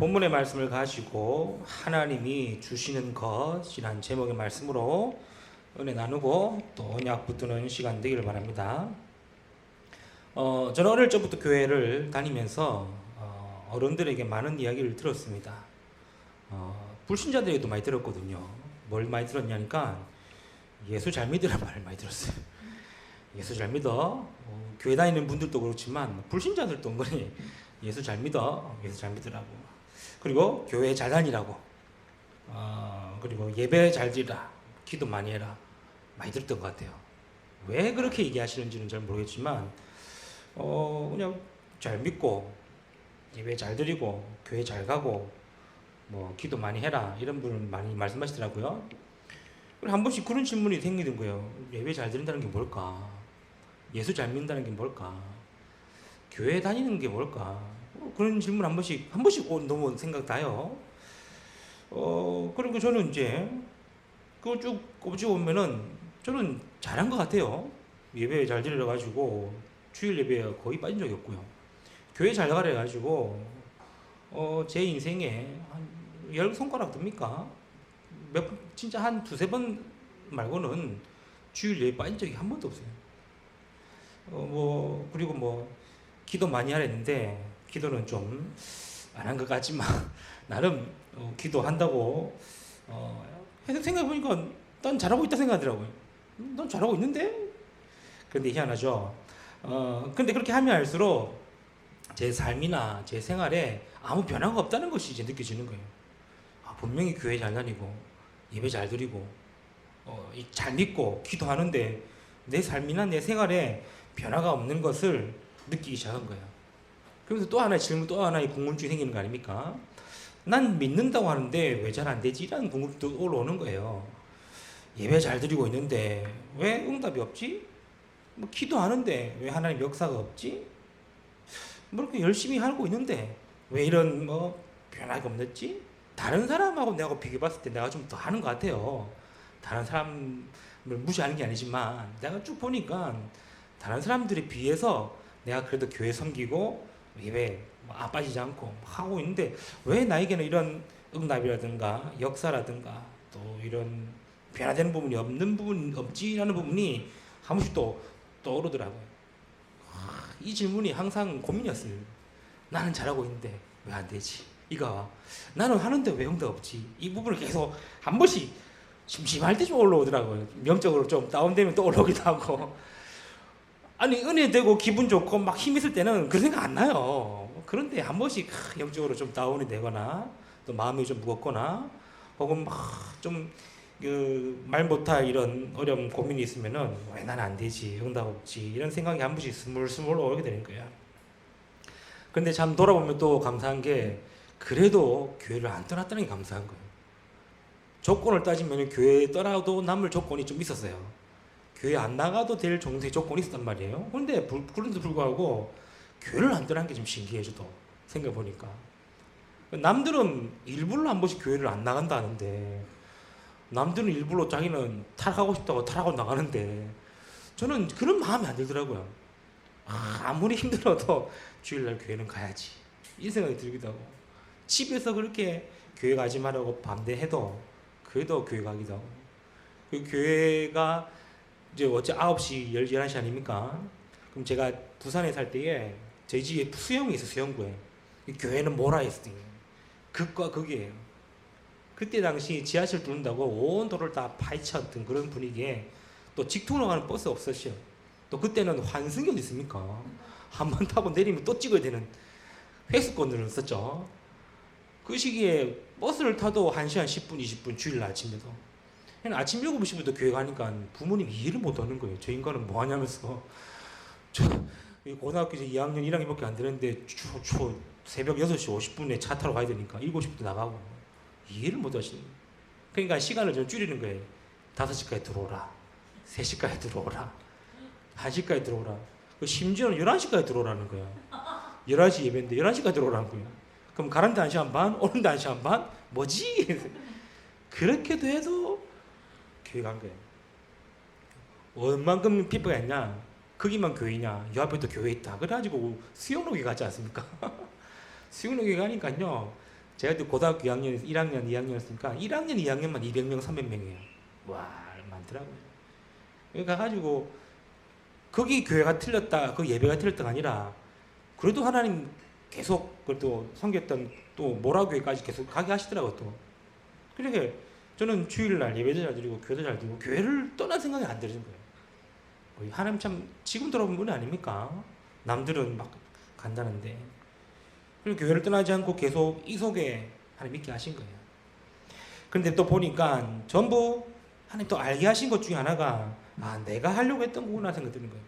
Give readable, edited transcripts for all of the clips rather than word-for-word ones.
본문의 말씀을 가지고 하나님이 주시는 것이란 제목의 말씀으로 은혜 나누고 또 언약 붙드는 시간 되기를 바랍니다. 저는 어릴 적부터 교회를 다니면서 어른들에게 많은 이야기를 들었습니다. 불신자들에게도 많이 들었거든요. 뭘 많이 들었냐니까 예수 잘 믿으란 말을 많이 들었어요. 예수 잘 믿어. 교회 다니는 분들도 그렇지만 불신자들도 은근히 예수 잘 믿어. 예수 잘 믿으라고. 그리고 교회 잘 다니라고. 그리고 예배 잘 드리라. 기도 많이 해라. 많이 들었던 것 같아요. 왜 그렇게 얘기하시는지는 잘 모르겠지만 그냥 잘 믿고 예배 잘 드리고 교회 잘 가고 뭐 기도 많이 해라 이런 분은 많이 말씀하시더라고요. 그리고 한 번씩 그런 질문이 생기는 거예요. 예배 잘 드린다는 게 뭘까? 예수 잘 믿는다는 게 뭘까? 교회 다니는 게 뭘까? 그런 질문 한 번씩 너무 생각나요. 그리고 저는 이제 그거 쭉 꼽지고 보면은 저는 잘한 것 같아요. 예배 잘 드려가지고 주일 예배에 거의 빠진 적이 없고요. 교회 잘 가려 가지고 제 인생에 한 10손가락 듭니까? 진짜 한 두세 번 말고는 주일 예배 빠진 적이 한 번도 없어요. 그리고 기도 많이 하랬는데 기도는 좀 안 한 것 같지만 나름 기도한다고 생각해보니까 난 잘하고 있다 생각하더라고요. 난 잘하고 있는데? 그런데 희한하죠. 근데 그렇게 하면 할수록 제 삶이나 제 생활에 아무 변화가 없다는 것이 이제 느껴지는 거예요. 분명히 교회 잘 다니고 예배 잘 드리고 잘 믿고 기도하는데 내 삶이나 내 생활에 변화가 없는 것을 느끼기 시작한 거예요. 그러면서 또 하나의 질문, 또 하나의 궁금증이 생기는 거 아닙니까? 난 믿는다고 하는데 왜 잘 안 되지? 라는 궁금증도 올라오는 거예요. 예배 잘 드리고 있는데 왜 응답이 없지? 기도하는데 왜 하나님 역사가 없지? 이렇게 열심히 하고 있는데 왜 이런 변화가 없었지? 다른 사람하고 내가 비교해봤을 때 내가 좀 더 하는 것 같아요. 다른 사람을 무시하는 게 아니지만 내가 쭉 보니까 다른 사람들에 비해서 내가 그래도 교회 섬기고 예배 빠지지 않고 하고 있는데 왜 나에게는 이런 응답이라든가 역사라든가 또 이런 변화되는 부분이 없지라는 부분이 한 번씩 또 떠오르더라고요. 이 질문이 항상 고민이었어요. 나는 잘하고 있는데 왜 안 되지? 이거 나는 하는데 왜 응답 없지? 이 부분을 계속 한 번씩 심심할 때 좀 올라오더라고요. 명적으로 좀 다운되면 또 올라오기도 하고. 아니 은혜 되고 기분 좋고 막 힘 있을 때는 그런 생각 안 나요. 그런데 한 번씩 영적으로 좀 다운이 되거나 또 마음이 좀 무겁거나 혹은 막 좀 말 못할 이런 어려움 고민이 있으면은 왜 난 안 되지 응답 없지 이런 생각이 한 번씩 스물스물 오게 되는 거야. 근데 참 돌아보면 또 감사한 게 그래도 교회를 안 떠났다는 게 감사한 거예요. 조건을 따지면 교회에 떠나도 남을 조건이 좀 있었어요. 교회 안 나가도 될 정도의 조건이 있었단 말이에요. 그런데 그런데도 불구하고 교회를 안 떠난 게 좀 신기해 저도 생각해보니까. 남들은 일부러 한 번씩 교회를 안 나간다 하는데 남들은 일부러 자기는 타락하고 싶다고 타락하고 나가는데 저는 그런 마음이 안 들더라고요. 아무리 힘들어도 주일날 교회는 가야지 이 생각이 들기도 하고 집에서 그렇게 교회 가지 말라고 반대해도 그래도 교회 가기도 하고 그 교회가 이제 어째 9시 11시 아닙니까? 그럼 제가 부산에 살 때에 저희 집에 수영이 있어요. 수영구에 교회는 뭐라 했어요. 극과 극이에요. 그때 당시 지하철 뚫는다고 온 도로를 다 파헤쳤던 그런 분위기에 또 직통으로 가는 버스 없었어요. 또 그때는 환승이 어디 있습니까? 한 번 타고 내리면 또 찍어야 되는 회수권들은 썼죠. 그 시기에 버스를 타도 1시간 10분 20분 주일날 아침에도 아침 7시부터 교회 가니까 부모님이 이해를 못하는 거예요. 저 인간은 뭐 하냐면서 저 고등학교 이제 2학년 1학년밖에 안 되는데 새벽 6시 50분에 차 타러 가야 되니까 7시부터 나가고 이해를 못 하시는 거예요. 그러니까 시간을 좀 줄이는 거예요. 5시까지 들어오라 3시까지 들어오라 1시까지 들어오라 심지어는 11시까지 들어오라는 거야. 11시 예배인데 11시까지 들어오라는 거야. 그럼 가는데 1시간 반 오는데 1시간 반? 뭐지? 그렇게도 해도 교회 간 거예요. 얼만큼 피부가 있냐? 거기만 교회냐? 요 앞에 또 교회 있다. 그래가지고 수영록에 가지 않습니까? 수영록에 가니까요. 제가 그때 고등학교 2학년, 1학년, 2학년이었으니까 1학년, 2학년만 200명, 300명이에요. 와, 많더라고요. 여기 가가지고 거기 교회가 틀렸다, 그 예배가 틀렸다가 아니라 그래도 하나님 계속 그래도 섬겼던 또 모라교회까지 계속 가게 하시더라고요. 또 그렇게 저는 주일날 예배도 잘 드리고 교회도 잘 드리고 교회를 떠날 생각이 안 드는 거예요. 하나님 참 지금 돌아보면 은혜 아닙니까? 남들은 막 간다는데 그리고 교회를 떠나지 않고 계속 이 속에 하나님 있게 하신 거예요. 그런데 또 보니까 전부 하나님 또 알게 하신 것 중에 하나가 내가 하려고 했던 거구나 생각이 드는 거예요.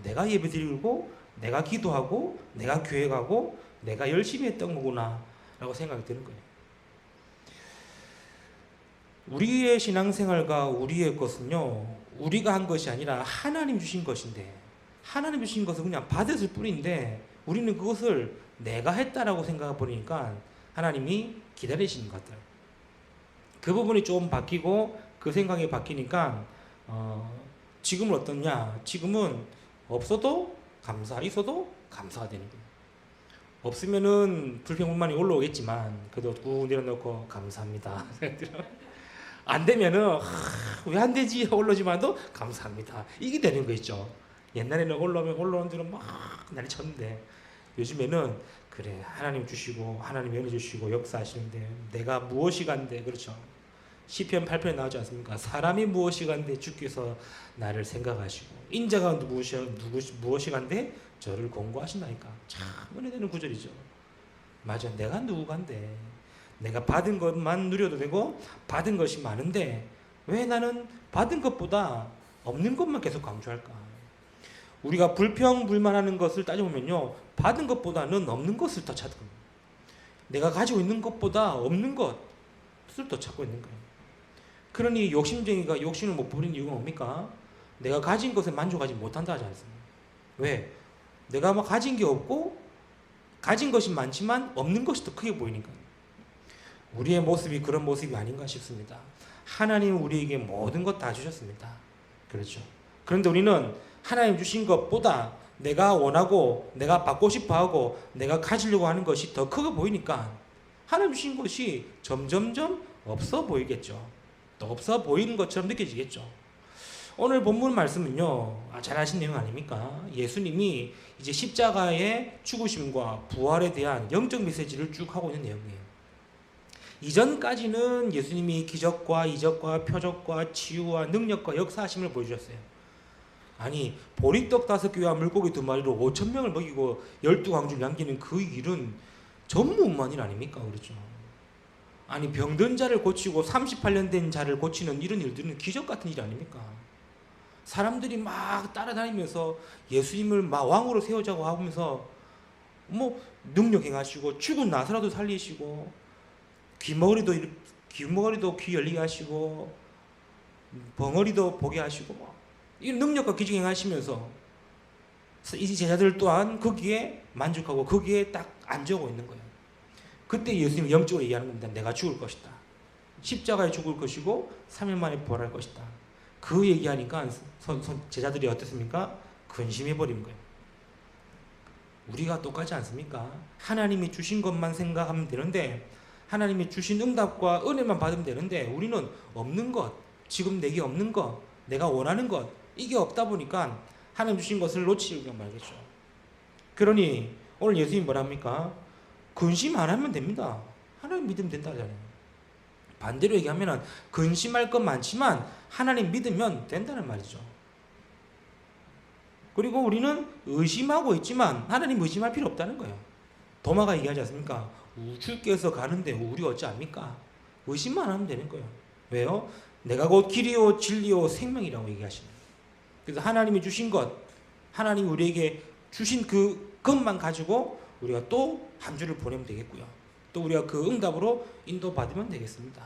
내가 예배 드리고 내가 기도하고 내가 교회 가고 내가 열심히 했던 거구나 라고 생각이 드는 거예요. 우리의 신앙생활과 우리의 것은요, 우리가 한 것이 아니라 하나님 주신 것인데, 하나님 주신 것을 그냥 받았을 뿐인데 우리는 그것을 내가 했다라고 생각해 보니까 하나님이 기다리시는 것 같아요. 그 부분이 좀 바뀌고 그 생각이 바뀌니까 지금은 어떻냐? 지금은 없어도 감사, 있어도 감사가 되는 거예요. 없으면은 불평불만이 올라오겠지만 그래도 꾹 내려놓고 감사합니다. 안 되면은 왜 안 되지? 올라오지만도 감사합니다. 이게 되는 거 있죠. 옛날에는 올라오면 올라오는 대로 막 난리 쳤는데 요즘에는 그래 하나님 주시고 하나님 연애 주시고 역사하시는데 내가 무엇이 간데 그렇죠. 시편 8편에 나오지 않습니까? 사람이 무엇이 간데 주께서 나를 생각하시고 인자가 무엇이 간데 저를 공고하신다니까. 참 은혜되는 구절이죠. 맞아, 내가 누구 간데 내가 받은 것만 누려도 되고 받은 것이 많은데 왜 나는 받은 것보다 없는 것만 계속 강조할까? 우리가 불평불만하는 것을 따져보면요, 받은 것보다는 없는 것을 더 찾고 내가 가지고 있는 것보다 없는 것을 더 찾고 있는 거예요. 그러니 욕심쟁이가 욕심을 못 부리는 이유가 뭡니까? 내가 가진 것에 만족하지 못한다 하지 않습니까? 왜? 내가 막 가진 게 없고 가진 것이 많지만 없는 것이 더 크게 보이니까. 우리의 모습이 그런 모습이 아닌가 싶습니다. 하나님은 우리에게 모든 것 다 주셨습니다. 그렇죠. 그런데 우리는 하나님 주신 것보다 내가 원하고 내가 받고 싶어하고 내가 가지려고 하는 것이 더 크게 보이니까 하나님 주신 것이 점점점 없어 보이겠죠. 또 없어 보이는 것처럼 느껴지겠죠. 오늘 본문 말씀은요, 잘 아신 내용 아닙니까? 예수님이 이제 십자가의 죽으심과 부활에 대한 영적 메시지를 쭉 하고 있는 내용이에요. 이전까지는 예수님이 기적과 이적과 표적과 치유와 능력과 역사하심을 보여주셨어요. 아니, 보리떡 5개와 물고기 2마리로 5,000명을 먹이고 12광주를 남기는 그 일은 전무후무한 일 아닙니까? 그렇죠. 아니, 병든 자를 고치고 38년 된 자를 고치는 이런 일들은 기적 같은 일 아닙니까? 사람들이 막 따라다니면서 예수님을 막 왕으로 세우자고 하면서 뭐 능력 행하시고 죽은 나사로도 살리시고 귀머거리도 귀 열리게 하시고 벙어리도 보게 하시고 이 능력과 기적 행하시면서 이 제자들 또한 거기에 만족하고 거기에 딱 앉아오고 있는 거예요. 그때 예수님이 영적으로 얘기하는 겁니다. 내가 죽을 것이다. 십자가에 죽을 것이고 3일 만에 부활할 것이다. 그 얘기하니까 제자들이 어떻습니까? 근심해버린 거예요. 우리가 똑같지 않습니까? 하나님이 주신 것만 생각하면 되는데 하나님이 주신 응답과 은혜만 받으면 되는데 우리는 없는 것, 지금 내게 없는 것, 내가 원하는 것 이게 없다 보니까 하나님 주신 것을 놓치려고 말겠죠. 그러니 오늘 예수님이 뭐라 합니까? 근심 안 하면 됩니다. 하나님 믿으면 된다 하잖아요. 반대로 얘기하면 근심할 것 많지만 하나님 믿으면 된다는 말이죠. 그리고 우리는 의심하고 있지만 하나님 의심할 필요 없다는 거예요. 도마가 얘기하지 않습니까? 주께서 가는데 우리 어찌합니까? 의심만 하면 되는 거예요. 왜요? 내가 곧 길이요 진리요 생명이라고 얘기하시는 거예요. 그래서 하나님이 주신 것, 하나님이 우리에게 주신 그 것만 가지고 우리가 또 한 주를 보내면 되겠고요. 또 우리가 그 응답으로 인도받으면 되겠습니다.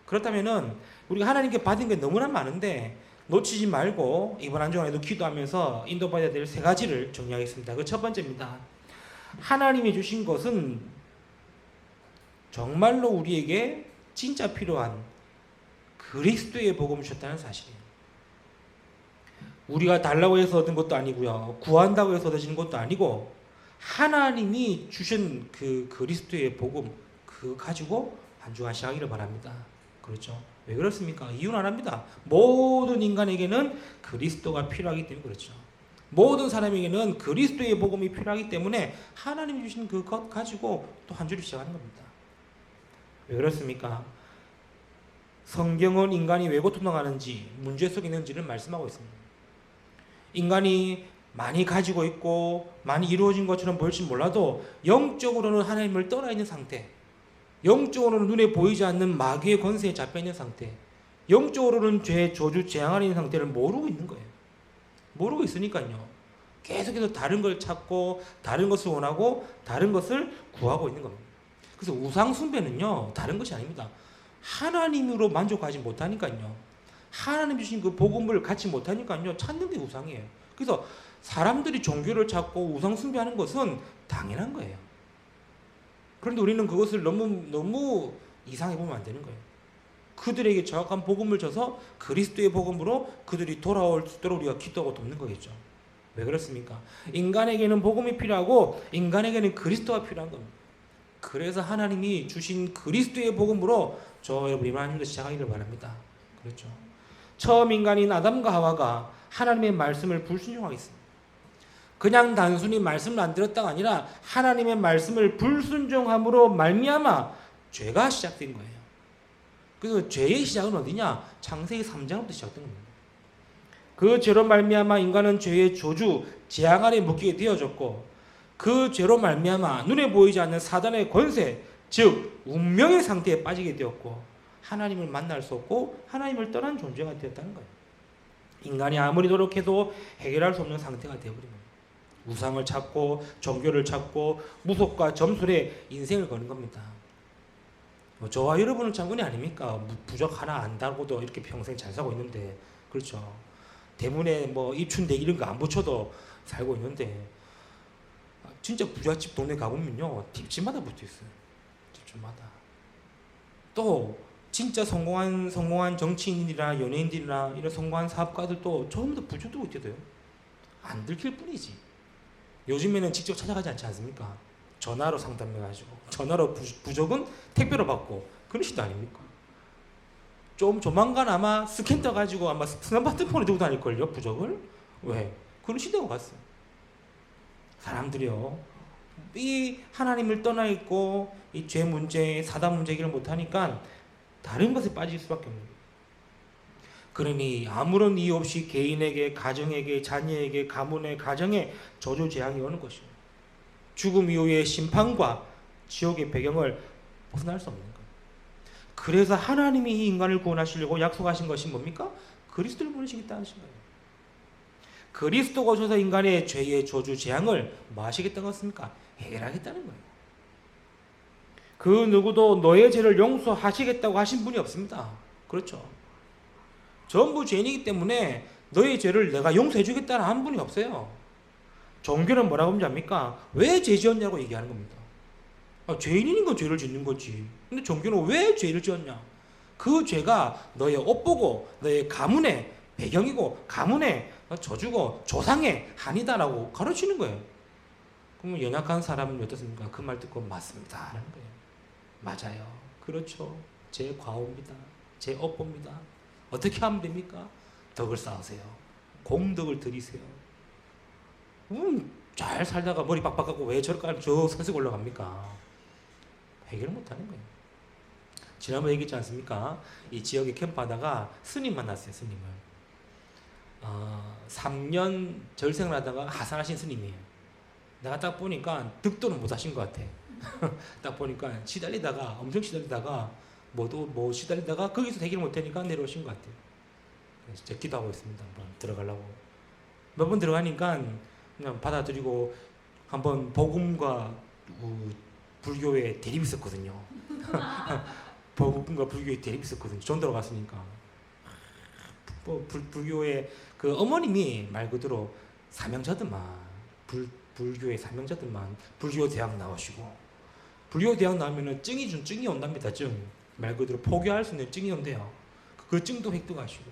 그렇다면은 우리가 하나님께 받은 게 너무나 많은데 놓치지 말고 이번 한 주간에도 기도하면서 인도받아야 될 3가지를 정리하겠습니다. 그 첫 번째입니다. 하나님이 주신 것은 정말로 우리에게 진짜 필요한 그리스도의 복음을 주셨다는 사실이에요. 우리가 달라고 해서 얻은 것도 아니고요. 구한다고 해서 얻어지는 것도 아니고 하나님이 주신 그 그리스도의 복음, 그 가지고 한 주간 시작하기를 바랍니다. 그렇죠? 왜 그렇습니까? 이유는 안 합니다. 모든 인간에게는 그리스도가 필요하기 때문에 그렇죠. 모든 사람에게는 그리스도의 복음이 필요하기 때문에 하나님이 주신 그것 가지고 또 한 주를 시작하는 겁니다. 왜 그렇습니까? 성경은 인간이 왜 고통당하는지, 문제 속에 있는지를 말씀하고 있습니다. 인간이 많이 가지고 있고 많이 이루어진 것처럼 보일지 몰라도 영적으로는 하나님을 떠나 있는 상태, 영적으로는 눈에 보이지 않는 마귀의 권세에 잡혀 있는 상태, 영적으로는 죄, 저주, 재앙 아래 있는 상태를 모르고 있는 거예요. 모르고 있으니까요. 계속해서 다른 걸 찾고 다른 것을 원하고 다른 것을 구하고 있는 겁니다. 그래서 우상 숭배는요, 다른 것이 아닙니다. 하나님으로 만족하지 못하니까요. 하나님 주신 그 복음을 갖지 못하니까요. 찾는 게 우상이에요. 그래서 사람들이 종교를 찾고 우상 숭배하는 것은 당연한 거예요. 그런데 우리는 그것을 너무 이상해 보면 안 되는 거예요. 그들에게 정확한 복음을 줘서 그리스도의 복음으로 그들이 돌아올 수 있도록 우리가 기도하고 돕는 거겠죠. 왜 그렇습니까? 인간에게는 복음이 필요하고 인간에게는 그리스도가 필요한 겁니다. 그래서 하나님이 주신 그리스도의 복음으로 저 여러분 이만한 일도 시작하기를 바랍니다. 그렇죠. 처음 인간인 아담과 하와가 하나님의 말씀을 불순종하겠습니다. 그냥 단순히 말씀을 안 들었다가 아니라 하나님의 말씀을 불순종함으로 말미암아 죄가 시작된 거예요. 그래서 죄의 시작은 어디냐? 창세기 3장부터 시작된 겁니다. 그 죄로 말미암아 인간은 죄의 저주, 재앙 아래 묶이게 되어졌고 그 죄로 말미암아 눈에 보이지 않는 사단의 권세, 즉 운명의 상태에 빠지게 되었고 하나님을 만날 수 없고 하나님을 떠난 존재가 되었다는 거예요. 인간이 아무리 노력해도 해결할 수 없는 상태가 되어버린 거예요. 우상을 찾고 종교를 찾고 무속과 점술에 인생을 거는 겁니다. 저와 여러분은 장군이 아닙니까? 부적 하나 안다고도 이렇게 평생 잘 살고 있는데, 그렇죠. 대문에 뭐 입춘대기 이런 거 안 붙여도 살고 있는데, 진짜 부잣집 동네 가보면요, 집집마다 붙어 있어요. 집집마다. 또 진짜 성공한 정치인이나 연예인들이나 이런 성공한 사업가들도 전부 다 부적도 있대요. 안 들킬 뿐이지. 요즘에는 직접 찾아가지 않지 않습니까? 전화로 상담해가지고 전화로 부적은 택배로 받고 그런 시대 아닙니까? 좀 조만간 아마 스캔 떠가지고 아마 스마트폰에 들고 다닐걸요, 부적을? 왜? 그런 시대가 왔어요. 사람들이요, 이 하나님을 떠나 있고 이 죄 문제, 사단 문제 해결을 못하니까 다른 것에 빠질 수밖에 없는 거예요. 그러니 아무런 이유 없이 개인에게, 가정에게, 자녀에게, 가문에, 가정에 저주 재앙이 오는 것이고 죽음 이후의 심판과 지옥의 배경을 벗어날 수 없는 거예요. 그래서 하나님이 이 인간을 구원하시려고 약속하신 것이 뭡니까? 그리스도를 보내시겠다는 거예요. 그리스도가 오셔서 인간의 죄의 저주 재앙을 뭐 하시겠다는 것입니까? 해결하겠다는 거예요. 그 누구도 너의 죄를 용서하시겠다고 하신 분이 없습니다. 그렇죠. 전부 죄인이기 때문에 너의 죄를 내가 용서해 주겠다는 한 분이 없어요. 종교는 뭐라고 하는지 압니까? 왜 죄 지었냐고 얘기하는 겁니다. 죄인인 건 죄를 짓는 거지. 근데 종교는 왜 죄를 지었냐? 그 죄가 너의 옷보고 너의 가문의 배경이고 가문의 저주고 조상의 한이다라고 가르치는 거예요. 그러면 연약한 사람은 어떻습니까? 그 말 듣고 맞습니다 하는 거예요. 맞아요. 그렇죠. 제 과오입니다. 제 업보입니다. 어떻게 하면 됩니까? 덕을 쌓으세요. 공덕을 들이세요. 잘 살다가 머리 빡빡하고 왜 저렇게 저 산색 올라갑니까? 해결을 못하는 거예요. 지난번에 얘기했지 않습니까? 이 지역에 캠프하다가 스님 만났어요. 스님을 3년 절생을 하다가 하산하신 스님이에요. 내가 딱 보니까 득도는 못 하신 것 같아. 딱 보니까 엄청 시달리다가 뭐 시달리다가 거기서 해결 못하니까 내려오신 것 같아요. 그래서 제가 기도하고 있습니다. 한번 들어가려고. 몇 번 들어가니까 그냥 받아들이고 한번 복음과 불교의 대립이 있었거든요. 복음과 불교의 대립이 있었거든요. 전도로 갔으니까. 불교의 그 어머님이 말 그대로 사명자들만, 불교의 사명자들만 불교 대학 나오시고, 불교 대학 나오면은 증이 온답니다. 말 그대로 포교할 수 있는 증이 온대요. 그 증도 획득하시고,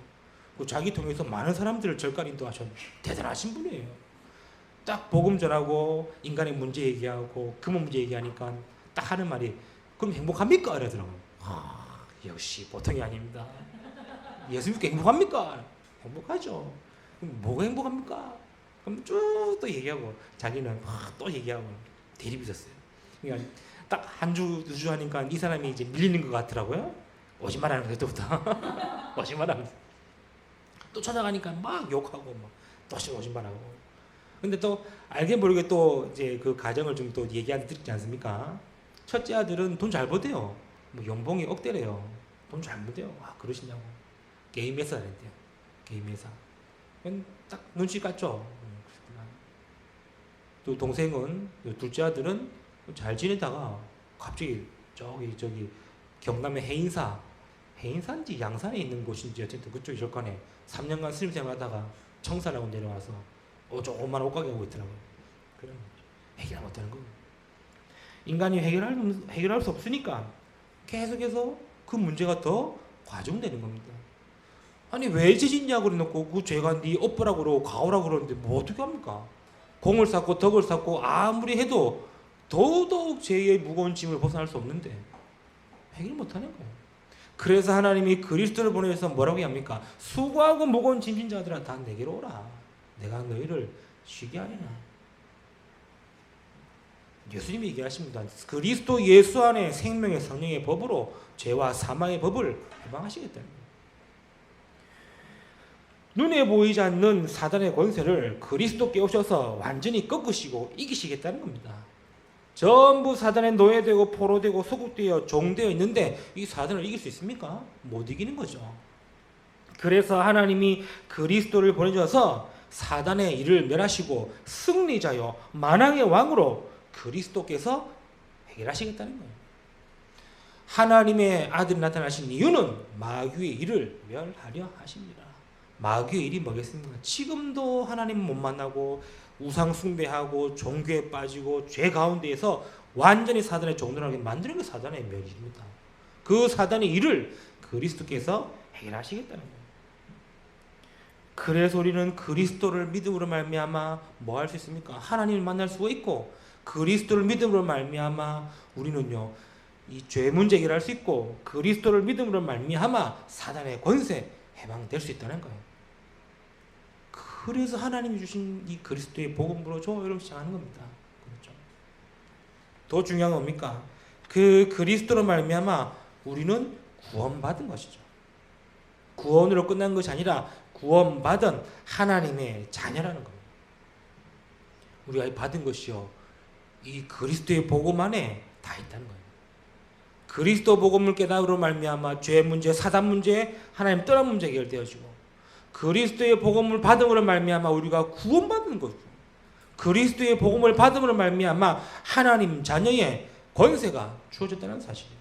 자기 통해서 많은 사람들을 절간 인도하셨는 대단하신 분이에요. 딱 복음 전하고 인간의 문제 얘기하고 그 문제 얘기하니까 딱 하는 말이 그럼 행복합니까? 이러더라고요. 역시 보통이 아닙니다. 예수 믿고 행복합니까? 행복하죠. 그럼 뭐가 행복합니까? 그럼 쭉 또 얘기하고 자기는 또 얘기하고 대립이 있었어요. 그러니까 딱 한 주, 두 주 하니까 이 사람이 이제 밀리는 것 같더라고요. 오지 말라는 거예요, 그때부터. 오지 말라는 거예요. 또 찾아가니까 막 욕하고 또 오지 말라고. 근데 또 알게 모르게 또 이제 그 가정을 좀 또 얘기하는 듣지 않습니까? 첫째 아들은 돈 잘 버대요. 뭐 연봉이 억대래요. 돈 잘 버대요. 그러시냐고. 게임 회사 다녔대요. 게임 회사. 딱 눈치 깠죠. 또 동생은, 둘째 아들은 잘 지내다가 갑자기 저기 경남의 해인사인지 양산에 있는 곳인지 어쨌든 그쪽 일간에 3년간 스님 생활하다가 청산하고 내려와서 조그만 옷가게 하고 있더라고요. 그럼 해결 못하는 거예요. 인간이 해결할 수 없으니까 계속해서 그 문제가 더 과중되는 겁니다. 아니 왜 죄짓냐고 그래놓고 그 죄가 네 업보라고 그러고 가오라고 그러는데 뭐 어떻게 합니까? 공을 쌓고 덕을 쌓고 아무리 해도 더더욱 죄의 무거운 짐을 벗어날 수 없는데 해결 못하는 거예요. 그래서 하나님이 그리스도를 보내서 뭐라고 합니까? 수고하고 무거운 짐진 자들아 다 내게로 오라. 내가 너희를 쉬게 하리라. 예수님이 얘기하십니다. 그리스도 예수 안에 생명의 성령의 법으로 죄와 사망의 법을 해방하시겠다는 거예요. 눈에 보이지 않는 사단의 권세를 그리스도께 오셔서 완전히 꺾으시고 이기시겠다는 겁니다. 전부 사단의 노예되고 포로되고 소국되어 종되어 있는데 이 사단을 이길 수 있습니까? 못 이기는 거죠. 그래서 하나님이 그리스도를 보내셔서 사단의 일을 멸하시고 승리자요 만왕의 왕으로 그리스도께서 해결하시겠다는 거예요. 하나님의 아들이 나타나신 이유는 마귀의 일을 멸하려 하십니다. 마귀의 일이 뭐겠습니까? 지금도 하나님 못 만나고 우상 숭배하고 종교에 빠지고 죄 가운데에서 완전히 사단의 종노릇하게 만드는 게 사단의 멸입니다. 그 사단의 일을 그리스도께서 해결하시겠다는 거예요. 그래서 우리는 그리스도를 믿음으로 말미암아 뭐 할 수 있습니까? 하나님을 만날 수가 있고 그리스도를 믿음으로 말미암아 우리는요 이 죄 문제 해결할 수 있고 그리스도를 믿음으로 말미암아 사단의 권세 해방될 수 있다는 거예요. 그래서 하나님이 주신 이 그리스도의 복음으로 저 여러분 시작하는 겁니다. 그렇죠? 더 중요한 건 뭡니까? 그 그리스도로 말미암아 우리는 구원받은 것이죠. 구원으로 끝난 것이 아니라 구원받은 하나님의 자녀라는 겁니다. 우리가 받은 것이요 이 그리스도의 복음 안에 다 있다는 거예요. 그리스도 복음을 깨달음으로 말미암아 죄 문제, 사단 문제, 하나님 떠난 문제 해결되어지고 그리스도의 복음을 받음으로 말미암아 우리가 구원받는 거죠. 그리스도의 복음을 받음으로 말미암아 하나님 자녀의 권세가 주어졌다는 사실이에요.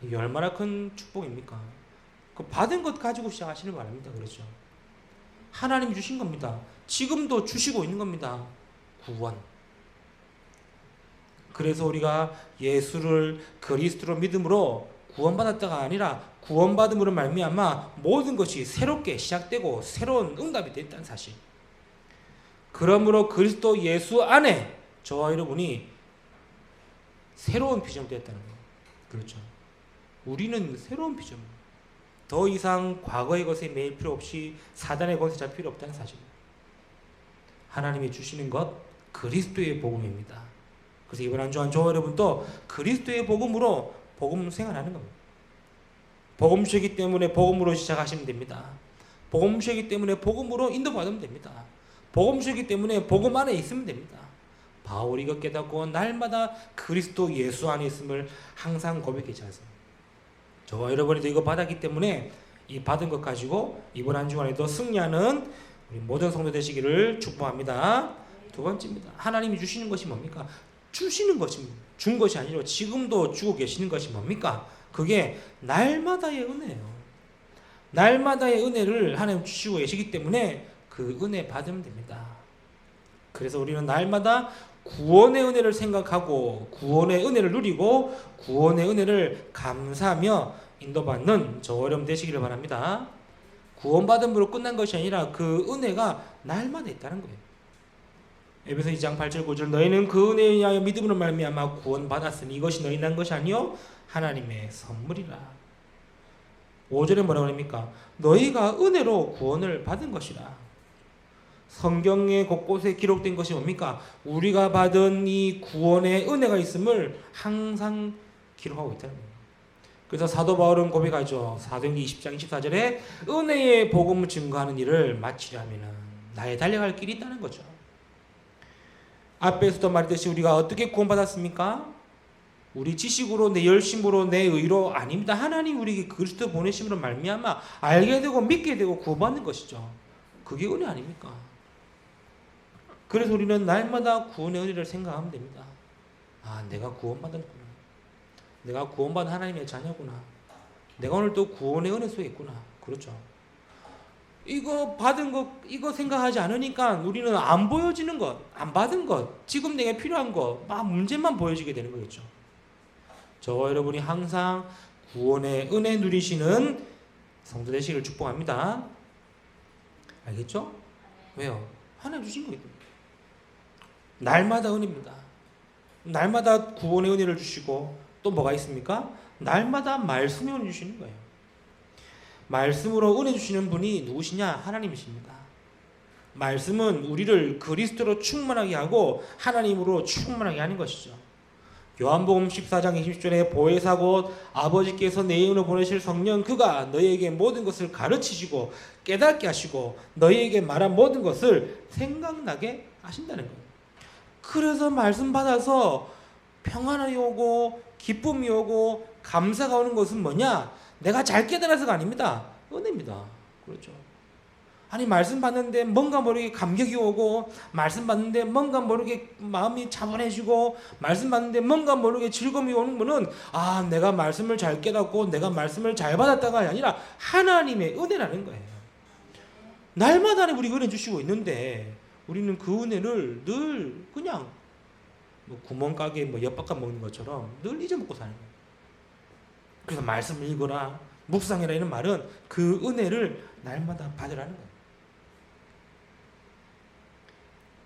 이게 얼마나 큰 축복입니까? 그 받은 것 가지고 시작하시는 바랍니다. 그렇죠? 하나님이 주신 겁니다. 지금도 주시고 있는 겁니다. 구원. 그래서 우리가 예수를 그리스도로 믿음으로 구원받았다가 아니라 구원받음으로 말미암아 모든 것이 새롭게 시작되고 새로운 응답이 됐다는 사실. 그러므로 그리스도 예수 안에 저와 여러분이 새로운 피조물이 됐다는 거예요. 그렇죠. 우리는 새로운 피조물. 더 이상 과거의 것에 매일 필요 없이 사단의 권세 잡힐 필요 없다는 사실입니다. 하나님이 주시는 것 그리스도의 복음입니다. 그래서 이번 한 주간 저와 여러분도 그리스도의 복음으로 복음 생활하는 겁니다. 복음이기 때문에 복음으로 시작하시면 됩니다. 복음이기 때문에 복음으로 인도받으면 됩니다. 복음이기 때문에 복음 안에 있으면 됩니다. 바울이 이거 깨닫고 날마다 그리스도 예수 안에 있음을 항상 고백했지 않습니까? 저와 여러분이 이거 받았기 때문에 이 받은 것 가지고 이번 한 주간에도 승리하는 우리 모든 성도 되시기를 축복합니다. 두 번째입니다. 하나님이 주시는 것이 뭡니까? 주시는 것이 준 것이 아니라 지금도 주고 계시는 것이 뭡니까? 그게 날마다의 은혜예요. 날마다의 은혜를 하나님 주시고 계시기 때문에 그 은혜 받으면 됩니다. 그래서 우리는 날마다 구원의 은혜를 생각하고 구원의 은혜를 누리고 구원의 은혜를 감사하며 인도받는 저와 여러분 되시기를 바랍니다. 구원받음으로 끝난 것이 아니라 그 은혜가 날마다 있다는 거예요. 에베소 2장 8절 9절 너희는 그 은혜에 의하여 믿음으로 말미암아 구원받았으니 이것이 너희 난 것이 아니요 하나님의 선물이라. 5절에 뭐라고 합니까? 너희가 은혜로 구원을 받은 것이라. 성경의 곳곳에 기록된 것이 뭡니까? 우리가 받은 이 구원의 은혜가 있음을 항상 기록하고 있다는 거예요. 그래서 사도 바울은 고백하죠. 사도행전 20장 24절에 은혜의 복음을 증거하는 일을 마치려면 나의 달려갈 길이 있다는 거죠. 앞에서도 말했듯이 우리가 어떻게 구원받았습니까? 우리 지식으로, 내 열심으로, 내 의로 아닙니다. 하나님 우리에게 그리스도 보내심으로 말미암아 알게 되고 믿게 되고 구원받는 것이죠. 그게 은혜 아닙니까? 그래서 우리는 날마다 구원의 은혜를 생각하면 됩니다. 아, 내가 구원받았구나. 내가 구원받은 하나님의 자녀구나. 내가 오늘 또 구원의 은혜 속에 있구나. 그렇죠. 이거 받은 것, 이거 생각하지 않으니까 우리는 안 보여지는 것, 안 받은 것, 지금 내게 필요한 것, 막 문제만 보여지게 되는 거겠죠. 저와 여러분이 항상 구원의 은혜 누리시는 성도 되시기를 축복합니다. 알겠죠? 왜요? 하나님 주신 거예요. 날마다 은혜입니다. 날마다 구원의 은혜를 주시고 또 뭐가 있습니까? 날마다 말씀의 은혜 주시는 거예요. 말씀으로 은혜 주시는 분이 누구시냐? 하나님이십니다. 말씀은 우리를 그리스도로 충만하게 하고 하나님으로 충만하게 하는 것이죠. 요한복음 14장 20절에 보혜사 곧 아버지께서 내 이름으로 보내실 성령 그가 너희에게 모든 것을 가르치시고 깨닫게 하시고 너희에게 말한 모든 것을 생각나게 하신다는 거예요. 그래서 말씀 받아서 평안이 오고 기쁨이 오고 감사가 오는 것은 뭐냐? 내가 잘 깨달아서가 아닙니다. 은혜입니다. 그렇죠. 아니 말씀 받는데 뭔가 모르게 감격이 오고 말씀 받는데 뭔가 모르게 마음이 차분해지고 말씀 받는데 뭔가 모르게 즐거움이 오는 거는 아 내가 말씀을 잘 깨닫고 내가 말씀을 잘 받았다가 아니라 하나님의 은혜라는 거예요. 날마다 우리가 은혜 주시고 있는데 우리는 그 은혜를 늘 그냥 뭐 구멍가게 뭐 엿바꿔 먹는 것처럼 늘 잊어먹고 사는 거예요. 그래서 말씀을 읽어라 묵상해라 이런 말은 그 은혜를 날마다 받으라는 거예요.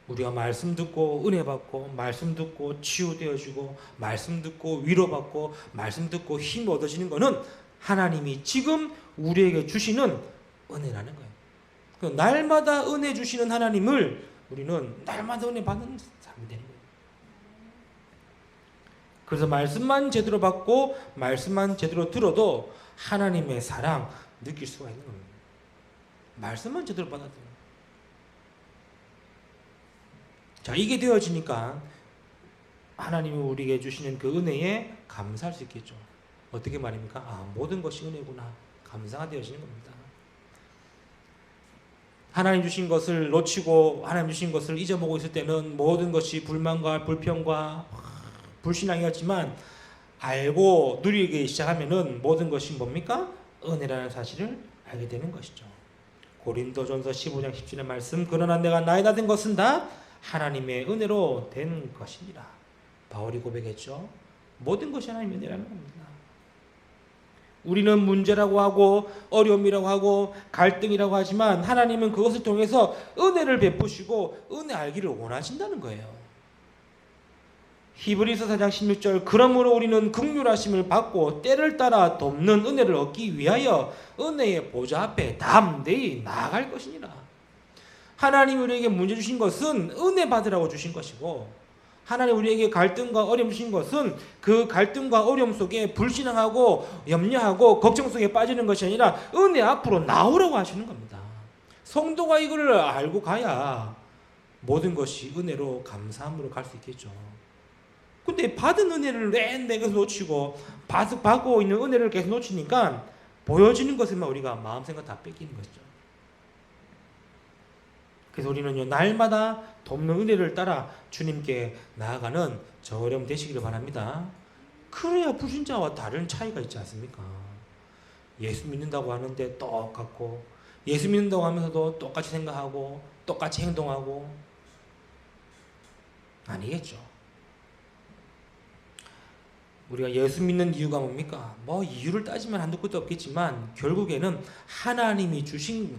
우리가 말씀 듣고 은혜 받고 말씀 듣고 치유되어지고 말씀 듣고 위로받고 말씀 듣고 힘 얻어지는 것은 하나님이 지금 우리에게 주시는 은혜라는 거예요. 날마다 은혜 주시는 하나님을 우리는 날마다 은혜 받는 사람이 되는 거예요. 그래서 말씀만 제대로 받고 말씀만 제대로 들어도 하나님의 사랑 느낄 수가 있는 겁니다. 말씀만 제대로 받아도 자 이게 되어지니까 하나님이 우리에게 주시는 그 은혜에 감사할 수 있겠죠. 어떻게 말입니까? 아 모든 것이 은혜구나. 감사가 되어지는 겁니다. 하나님 주신 것을 놓치고 하나님 주신 것을 잊어보고 있을 때는 모든 것이 불만과 불평과 불신앙이었지만 알고 누리기 시작하면은 모든 것이 뭡니까? 은혜라는 사실을 알게 되는 것이죠. 고린도전서 15장 17의 말씀 그러나 내가 나이다 된 것은 다 하나님의 은혜로 된 것이니라. 바울이 고백했죠. 모든 것이 하나님의 은혜라는 겁니다. 우리는 문제라고 하고 어려움이라고 하고 갈등이라고 하지만 하나님은 그것을 통해서 은혜를 베푸시고 은혜 알기를 원하신다는 거예요. 히브리서 4장 16절 그러므로 우리는 긍휼하심을 받고 때를 따라 돕는 은혜를 얻기 위하여 은혜의 보좌 앞에 담대히 나아갈 것이니라. 하나님이 우리에게 문제 주신 것은 은혜 받으라고 주신 것이고 하나님 우리에게 갈등과 어려움 주신 것은 그 갈등과 어려움 속에 불신앙하고 염려하고 걱정 속에 빠지는 것이 아니라 은혜 앞으로 나오라고 하시는 겁니다. 성도가 이걸 알고 가야 모든 것이 은혜로 감사함으로 갈 수 있겠죠. 근데 받은 은혜를 내가 놓치고 받고 있는 은혜를 계속 놓치니까 보여지는 것에만 우리가 마음 생각 다 뺏기는 것이죠. 그래서 우리는요 날마다 돕는 은혜를 따라 주님께 나아가는 저 여러분 되시기를 바랍니다. 그래야 불신자와 다른 차이가 있지 않습니까? 예수 믿는다고 하는데 똑같고 예수 믿는다고 하면서도 똑같이 생각하고 똑같이 행동하고 아니겠죠. 우리가 예수 믿는 이유가 뭡니까? 뭐 이유를 따지면 한두 끝도 없겠지만 결국에는 하나님이 주신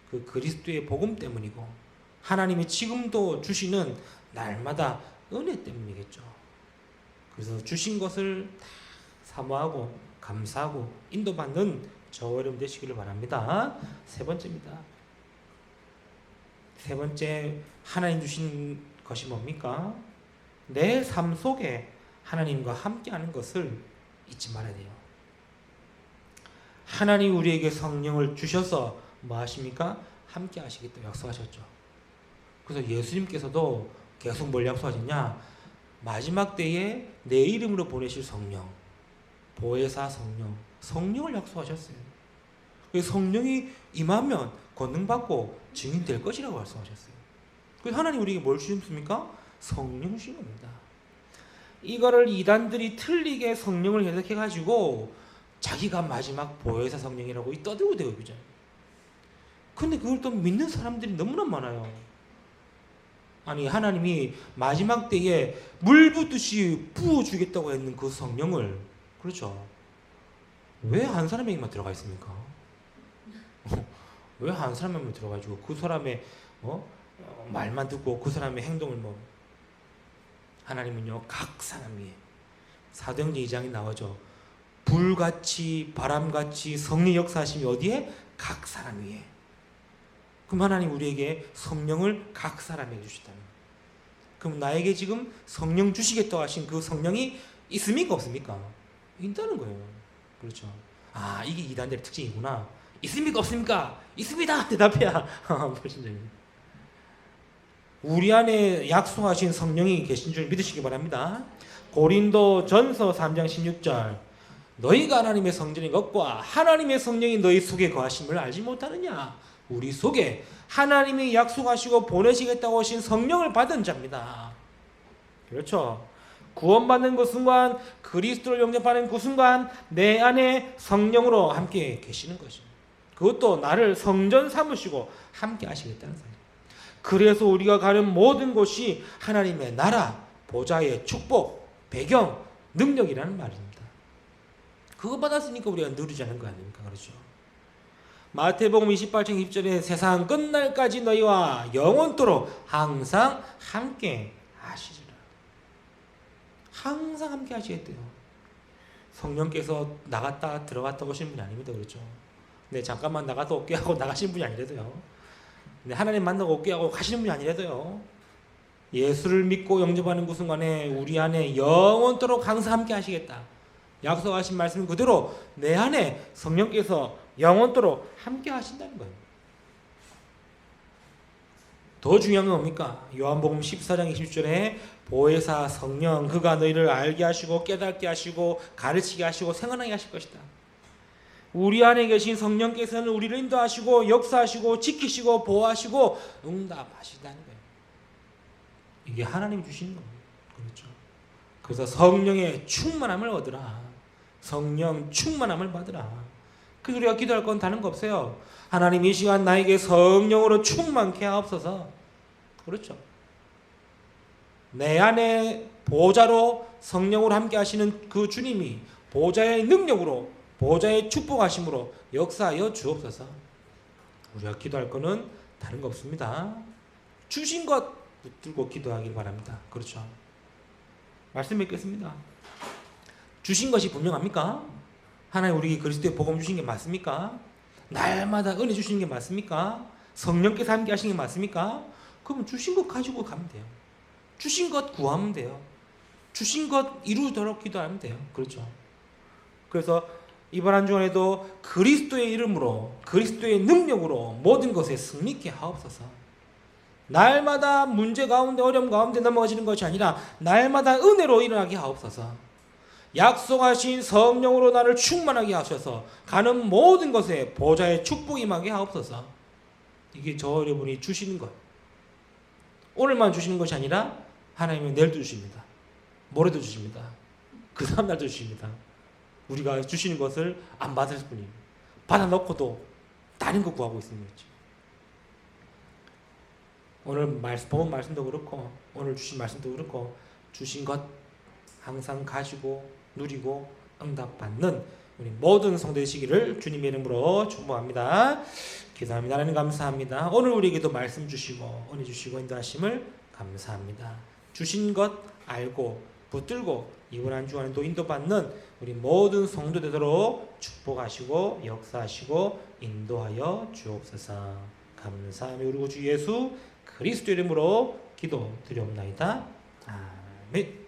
그 그리스도의 복음 때문이고 하나님이 지금도 주시는 날마다 은혜 때문이겠죠. 그래서 주신 것을 다 사모하고 감사하고 인도받는 저와 여러분 되시기를 바랍니다. 세 번째입니다. 세 번째, 하나님 주신 것이 뭡니까? 내 삶 속에 하나님과 함께하는 것을 잊지 말아야 돼요. 하나님 우리에게 성령을 주셔서 뭐 하십니까? 함께 하시겠다고 약속하셨죠. 그래서 예수님께서도 계속 뭘 약속하셨냐? 마지막 때에 내 이름으로 보내실 성령, 보혜사 성령, 성령을 약속하셨어요. 성령이 임하면 권능받고 증인될 것이라고 말씀하셨어요. 그래서 하나님 우리에게 뭘 주셨습니까? 성령 주신 겁니다. 이거를 이단들이 틀리게 성령을 해석해가지고 자기가 마지막 보혜사 성령이라고 떠들고 대고 있잖아요. 근데 그걸 또 믿는 사람들이 너무나 많아요. 아니, 하나님이 마지막 때에 물 붓듯이 부어주겠다고 했는 그 성령을, 그렇죠, 왜 한 사람에게만 들어가 있습니까? 왜 한 사람에게만 들어가지고 그 사람의 말만 듣고 그 사람의 행동을 하나님은요, 각 사람 위에, 사도행전 2장에 나오죠. 불같이 바람같이 성령 역사하심이 어디에? 각 사람 위에. 그럼 하나님 우리에게 성령을 각 사람에게 주시다는 거예요. 그럼 나에게 지금 성령 주시겠다고 하신 그 성령이 있습니까? 없습니까? 있다는 거예요. 그렇죠. 아, 이게 이단들의 특징이구나. 있습니까? 없습니까? 있습니다! 대답해야 보신 적이. 우리 안에 약속하신 성령이 계신 줄 믿으시기 바랍니다. 고린도 전서 3장 16절. 너희가 하나님의 성전인 것과 하나님의 성령이 너희 속에 거하심을 알지 못하느냐? 우리 속에 하나님이 약속하시고 보내시겠다고 하신 성령을 받은 자입니다. 그렇죠. 구원받는 그 순간, 그리스도를 영접하는 그 순간 내 안에 성령으로 함께 계시는 것입니다. 그것도 나를 성전 삼으시고 함께 하시겠다는 사실. 그래서 우리가 가는 모든 곳이 하나님의 나라, 보좌의 축복, 배경, 능력이라는 말입니다. 그거 받았으니까 우리가 누리자는 거 아닙니까? 그렇죠. 마태복음 28장 20절에 세상 끝날까지 너희와 영원토록 항상 함께 하시리라. 항상 함께 하시겠대요. 성령께서 나갔다 들어갔다 오시는 분이 아닙니다. 그렇죠. 네, 잠깐만 나갔다 올게 하고 나가시는 분이 아니라도요. 네, 하나님 만나고 올게 하고 가시는 분이 아니라도요. 예수를 믿고 영접하는 그 순간에 우리 안에 영원토록 항상 함께 하시겠다. 약속하신 말씀 그대로 내 안에 성령께서 영원토록 함께 하신다는 거예요. 더 중요한 건 뭡니까? 요한복음 14장 20절에 보혜사 성령 그가 너희를 알게 하시고 깨닫게 하시고 가르치게 하시고 생각나게 하실 것이다. 우리 안에 계신 성령께서는 우리를 인도하시고 역사하시고 지키시고 보호하시고 응답하시다는 거예요. 이게 하나님이 주시는 겁니다. 그렇죠. 그래서 성령의 충만함을 얻으라. 성령 충만함을 받으라. 그래서 우리가 기도할 건 다른 거 없어요. 하나님 이 시간 나에게 성령으로 충만케 하옵소서. 그렇죠. 내 안에 보좌로 성령으로 함께 하시는 그 주님이 보좌의 능력으로 보좌의 축복하심으로 역사하여 주옵소서. 우리가 기도할 거는 다른 거 없습니다. 주신 것 붙들고 기도하길 바랍니다. 그렇죠. 말씀 읽겠습니다. 주신 것이 분명합니까? 하나님 우리에게 그리스도의 복음 주신 게 맞습니까? 날마다 은혜 주시는 게 맞습니까? 성령께서 함께 하시는 게 맞습니까? 그러면 주신 것 가지고 가면 돼요. 주신 것 구하면 돼요. 주신 것 이루도록 기도하면 돼요. 그렇죠. 그래서 이번 한 주간에도 그리스도의 이름으로 그리스도의 능력으로 모든 것에 승리케 하옵소서. 날마다 문제 가운데 어려움 가운데 넘어가지는 것이 아니라 날마다 은혜로 일어나게 하옵소서. 약속하신 성령으로 나를 충만하게 하셔서 가는 모든 것에 보좌의 축복이 임하게 하옵소서. 이게 저 여러분이 주시는 것. 오늘만 주시는 것이 아니라 하나님은 내일도 주십니다. 모레도 주십니다. 그 다음 날도 주십니다. 우리가 주시는 것을 안 받을 뿐입니다. 받아놓고도 다른 거 구하고 있는 거죠. 오늘 본 말씀도 그렇고 오늘 주신 말씀도 그렇고 주신 것 항상 가지고 누리고 응답받는 우리 모든 성도 되시기를 주님의 이름으로 축복합니다. 기도합니다. 하나님 감사합니다. 오늘 우리에게도 말씀 주시고 은혜 주시고 인도하심을 감사합니다. 주신 것 알고 붙들고 이번 한 주간에도 인도받는 우리 모든 성도 되도록 축복하시고 역사하시고 인도하여 주옵소서. 감사하며 우리 주 예수 그리스도 이름으로 기도드리옵나이다. 아멘.